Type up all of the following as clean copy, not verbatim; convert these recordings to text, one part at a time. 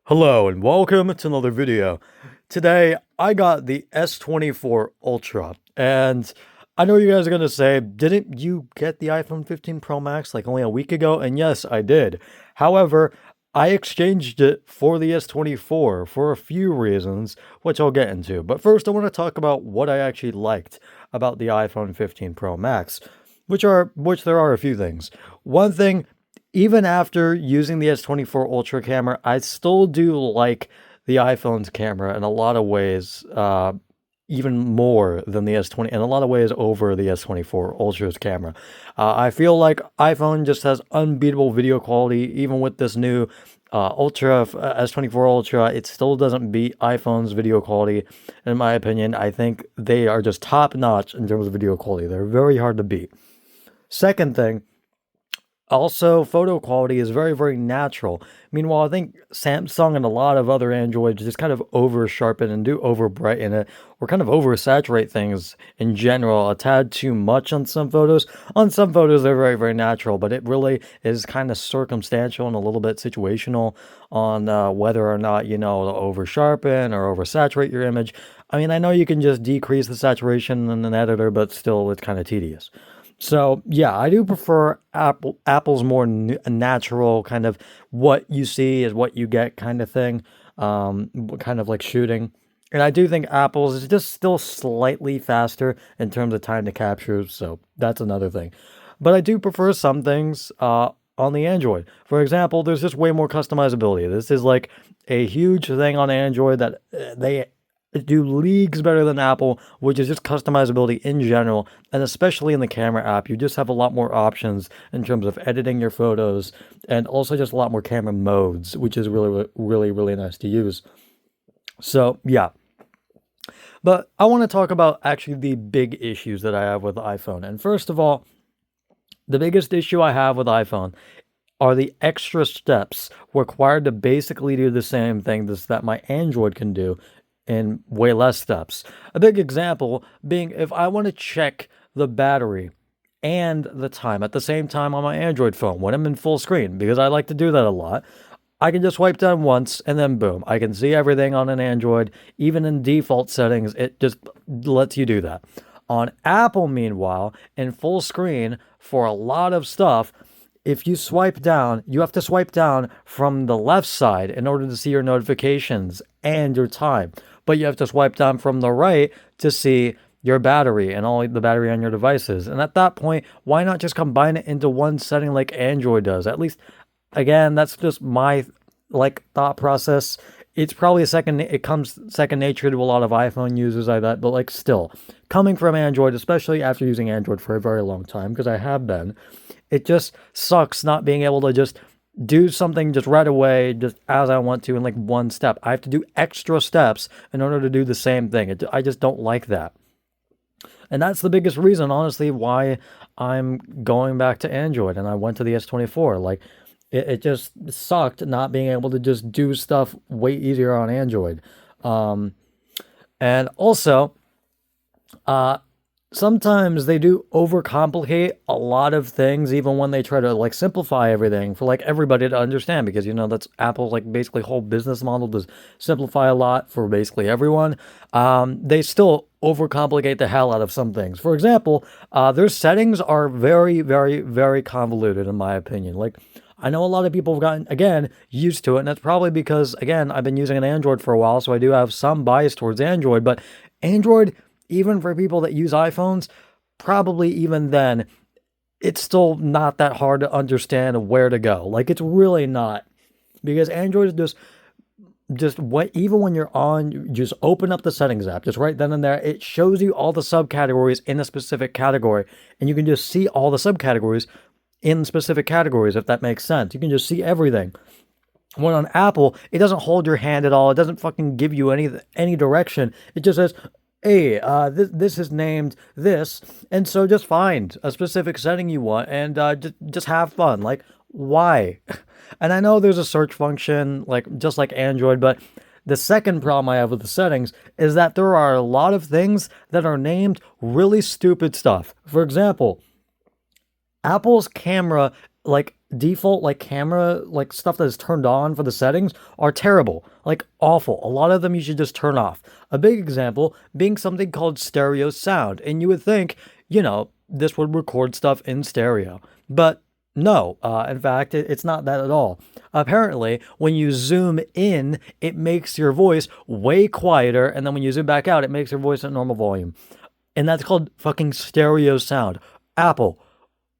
Hello and welcome to another video. Today I got the S24 Ultra, and I know you guys are gonna say, didn't you get the iPhone 15 Pro Max like only a week ago? And yes, I did. However, I exchanged it for the S24 for a few reasons, which I'll get into. But first I want to talk about what I actually liked about the iPhone 15 Pro Max, which there are a few things. One thing, even after using the S24 Ultra camera, I still do like the iPhone's camera in a lot of ways, even more than the S20, in a lot of ways over the S24 Ultra's camera. I feel like iPhone just has unbeatable video quality, even with this new S24 Ultra. It still doesn't beat iPhone's video quality, in my opinion. I think they are just top notch in terms of video quality. They're very hard to beat. Second thing, also, photo quality is very, very natural. Meanwhile, I think Samsung and a lot of other Androids just kind of over sharpen and do over brighten it, or kind of oversaturate things in general a tad too much on some photos. On some photos, they're very, very natural, but it really is kind of circumstantial and a little bit situational on whether or not, to over sharpen or oversaturate your image. I mean, I know you can just decrease the saturation in an editor, but still, it's kind of tedious. So yeah, I do prefer Apple's more natural kind of what you see is what you get kind of thing, kind of like shooting. And I do think Apple's is just still slightly faster in terms of time to capture, so that's another thing. But I do prefer some things on the Android. For example, there's just way more customizability. This is like a huge thing on Android that they do leagues better than Apple, which is just customizability in general, and especially in the camera app. You just have a lot more options in terms of editing your photos, and also just a lot more camera modes, which is really, really, really nice to use. So yeah. But I want to talk about actually the big issues that I have with the iPhone. And first of all, the biggest issue I have with iPhone are the extra steps required to basically do the same thing that my Android can do in way less steps. A big example being if I want to check the battery and the time at the same time on my Android phone when I'm in full screen, because I like to do that a lot, I can just swipe down once and then boom, I can see everything on an Android. Even in default settings, it just lets you do that. On Apple, meanwhile, in full screen for a lot of stuff, if you swipe down, you have to swipe down from the left side in order to see your notifications and your time. But you have to swipe down from the right to see your battery and all the battery on your devices. And at that point, why not just combine it into one setting like Android does? At least, again, that's just my thought process. It's probably it comes second nature to a lot of iPhone users, I bet, but still, coming from Android, especially after using Android for a very long time, because I have been, it just sucks not being able to just do something just right away, just as I want to in one step. I have to do extra steps in order to do the same thing. I just don't like that. And that's the biggest reason, honestly, why I'm going back to Android and I went to the S24. It just sucked not being able to just do stuff way easier on Android. And also, sometimes they do overcomplicate a lot of things, even when they try to simplify everything for everybody to understand, because that's Apple's basically whole business model, to simplify a lot for basically everyone. They still overcomplicate the hell out of some things. For example, their settings are very, very, very convoluted in my opinion. I know a lot of people have gotten, again, used to it, and that's probably because, again, I've been using an Android for a while, so I do have some bias towards Android, but Android, even for people that use iPhones, probably even then, it's still not that hard to understand where to go. It's really not. Because Android is even when you're on, you just open up the settings app, just right then and there, it shows you all the subcategories in a specific category, and you can just see all the subcategories in specific categories, if that makes sense. You can just see everything. When on Apple, it doesn't hold your hand at all. It doesn't fucking give you any direction. It just says, hey, this is named this, and so just find a specific setting you want and just have fun. Why? And I know there's a search function, just like Android, but the second problem I have with the settings is that there are a lot of things that are named really stupid stuff. For example, Apple's camera like default like camera like stuff that is turned on for the settings are terrible, like awful. A lot of them you should just turn off. A big example being something called stereo sound, and you would think, this would record stuff in stereo, but no. In fact, it's not that at all. Apparently, when you zoom in, it makes your voice way quieter, and then when you zoom back out, it makes your voice at normal volume, and that's called fucking stereo sound. Apple,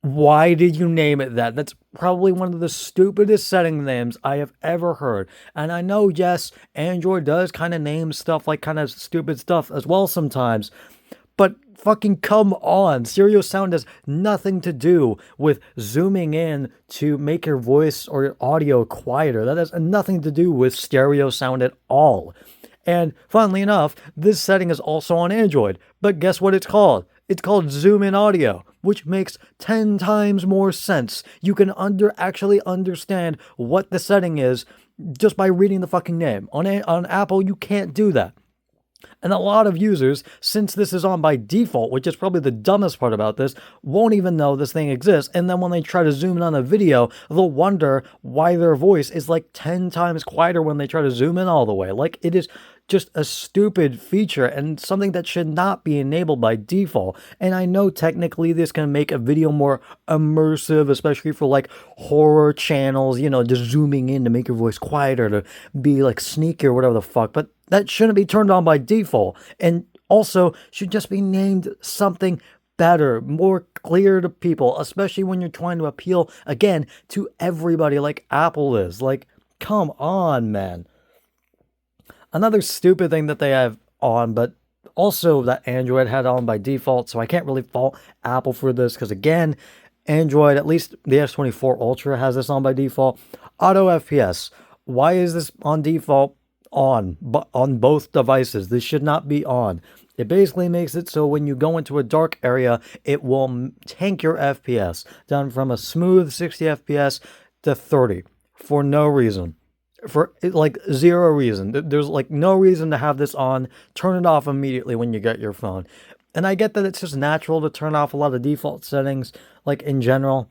why did you name it that? That's probably one of the stupidest setting names I have ever heard. And I know, yes, Android does kind of name stuff like kind of stupid stuff as well sometimes, but fucking come on. Stereo sound has nothing to do with zooming in to make your voice or your audio quieter. That has nothing to do with stereo sound at all. And funnily enough, this setting is also on Android. But guess what it's called? It's called Zoom In Audio, which makes 10 times more sense. You can actually understand what the setting is just by reading the fucking name. On Apple, you can't do that. And a lot of users, since this is on by default, which is probably the dumbest part about this, won't even know this thing exists. And then when they try to zoom in on a video, they'll wonder why their voice is like 10 times quieter when they try to zoom in all the way. Like, it is just a stupid feature and something that should not be enabled by default. And I know technically this can make a video more immersive, especially for like horror channels, just zooming in to make your voice quieter, to be like sneaky or whatever the fuck. But that shouldn't be turned on by default. And also should just be named something better, more clear to people, especially when you're trying to appeal, again, to everybody like Apple is. Like, come on, man. Another stupid thing that they have on, but also that Android had on by default, so I can't really fault Apple for this, because again, Android, at least the S24 Ultra has this on by default. Auto FPS. Why is this on default on both devices? This should not be on. It basically makes it so when you go into a dark area, it will tank your FPS down from a smooth 60 FPS to 30 for no reason. For like zero reason. There's like no reason to have this on. Turn it off immediately when you get your phone. And I get that it's just natural to turn off a lot of default settings, like in general.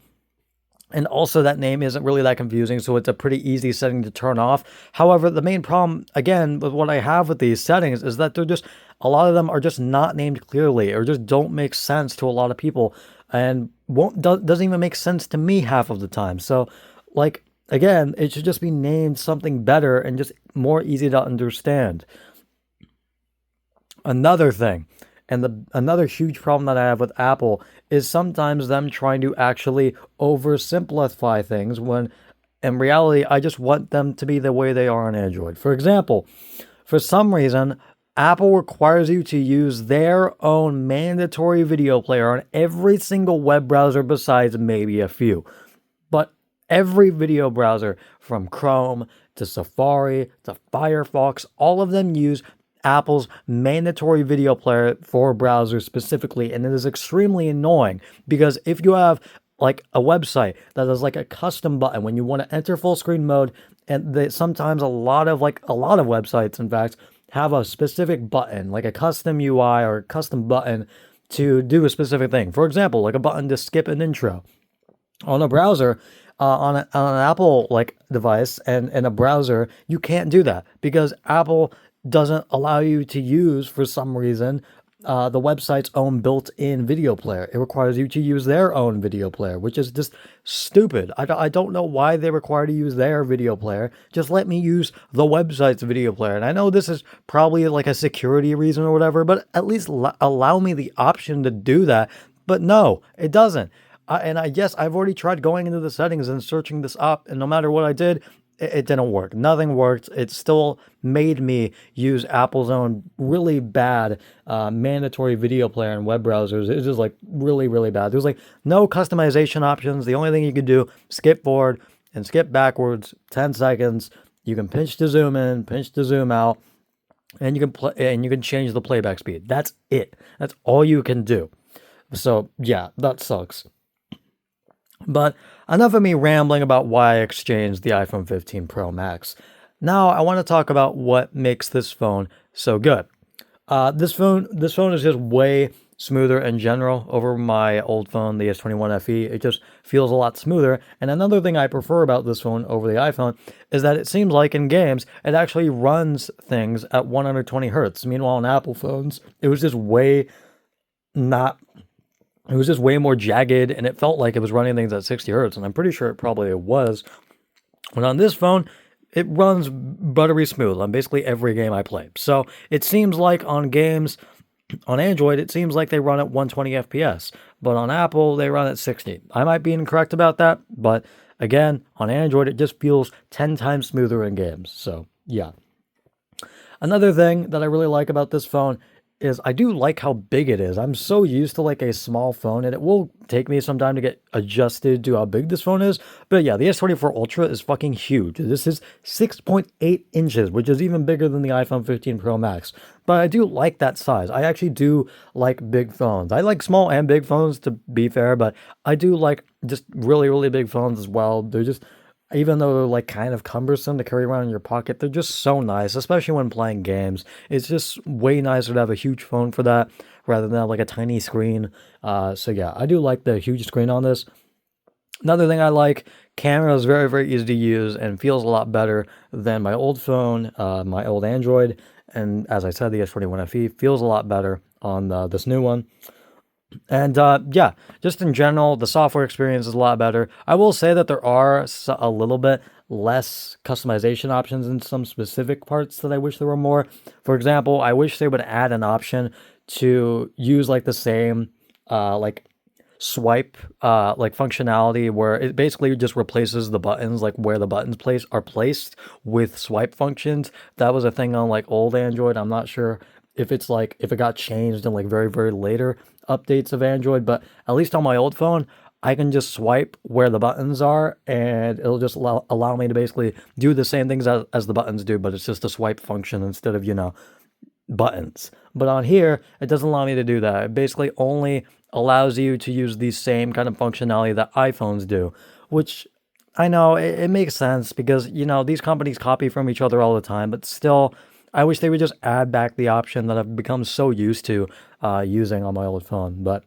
And also that name isn't really that confusing, so it's a pretty easy setting to turn off. However, the main problem, again, with what I have with these settings is that a lot of them are just not named clearly, or just don't make sense to a lot of people, and doesn't even make sense to me half of the time. So, like, again, it should just be named something better and just more easy to understand. Another thing, and another huge problem that I have with Apple is sometimes them trying to actually oversimplify things when in reality, I just want them to be the way they are on Android. For example, for some reason, Apple requires you to use their own mandatory video player on every single web browser besides maybe a few. But every video browser, from Chrome to Safari to Firefox, all of them use Apple's mandatory video player for browsers specifically, and it is extremely annoying because if you have like a website that is like a custom button when you want to enter full screen mode, and sometimes a lot of websites, in fact, have a specific button, like a custom UI or a custom button to do a specific thing. For example, like a button to skip an intro. On a browser, on an Apple like device and a browser, you can't do that because Apple doesn't allow you to use, for some reason, the website's own built-in video player. It requires you to use their own video player, which is just stupid. I don't know why they require to use their video player. Just let me use the website's video player. And I know this is probably like a security reason or whatever, but at least allow me the option to do that. But no, it doesn't. And I guess I've already tried going into the settings and searching this up, and no matter what I did, it didn't work. Nothing worked. It still made me use Apple's own really bad mandatory video player in web browsers. It's just like really, really bad. There's like no customization options. The only thing you can do, skip forward and skip backwards 10 seconds. You can pinch to zoom in, pinch to zoom out, and you can change the playback speed. That's it. That's all you can do. So yeah, that sucks. But enough of me rambling about why I exchanged the iPhone 15 Pro Max. Now I want to talk about what makes this phone so good. This phone is just way smoother in general over my old phone, the S21 FE. It just feels a lot smoother. And another thing I prefer about this phone over the iPhone is that it seems like in games, it actually runs things at 120 hertz. Meanwhile, on Apple phones, it was just not it was just way more jagged, and it felt like it was running things at 60 hertz, and I'm pretty sure it probably was. But on this phone, it runs buttery smooth on basically every game I play. So it seems like on games on Android, it seems like they run at 120 FPS, but on Apple, they run at 60. I might be incorrect about that, but again, on Android, it just feels 10 times smoother in games. So yeah. Another thing that I really like about this phone is I do like how big it is. I'm so used to like a small phone, and it will take me some time to get adjusted to how big this phone is. But yeah, the S24 Ultra is fucking huge. This is 6.8 inches, which is even bigger than the iPhone 15 Pro Max. But I do like that size. I actually do like big phones. I like small and big phones, to be fair, but I do like just really, really big phones as well. They're just, even though they're like kind of cumbersome to carry around in your pocket, they're just so nice, especially when playing games. It's just way nicer to have a huge phone for that rather than like a tiny screen. So yeah, I do like the huge screen on this. Another thing I like, camera is very, very easy to use and feels a lot better than my old phone, my old Android. And as I said, the S21 FE feels a lot better on this new one. And yeah, just in general, the software experience is a lot better. I will say that there are a little bit less customization options in some specific parts that I wish there were more. For example, I wish they would add an option to use like the same like swipe like functionality where it basically just replaces the buttons, like where the buttons are placed with swipe functions. That was a thing on like old Android. I'm not sure if it's like if it got changed in like very, very later updates of Android, but at least on my old phone, I can just swipe where the buttons are, and it'll just allow me to basically do the same things as the buttons do, but it's just a swipe function instead of, buttons. But on here, it doesn't allow me to do that. It basically only allows you to use the same kind of functionality that iPhones do, which I know it makes sense because, these companies copy from each other all the time, but still, I wish they would just add back the option that I've become so used to using on my old phone. But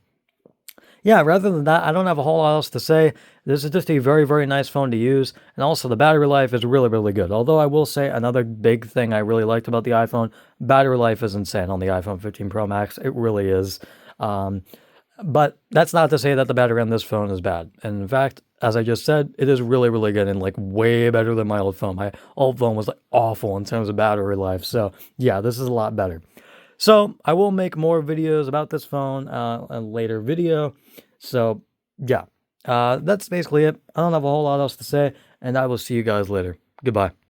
yeah, rather than that, I don't have a whole lot else to say. This is just a very, very nice phone to use. And also the battery life is really, really good. Although I will say another big thing I really liked about the iPhone, battery life is insane on the iPhone 15 Pro Max. It really is. But that's not to say that the battery on this phone is bad. And in fact, as I just said, it is really, really good and like way better than my old phone. My old phone was like awful in terms of battery life. So yeah, this is a lot better. So I will make more videos about this phone a later video. So yeah, that's basically it. I don't have a whole lot else to say, and I will see you guys later. Goodbye.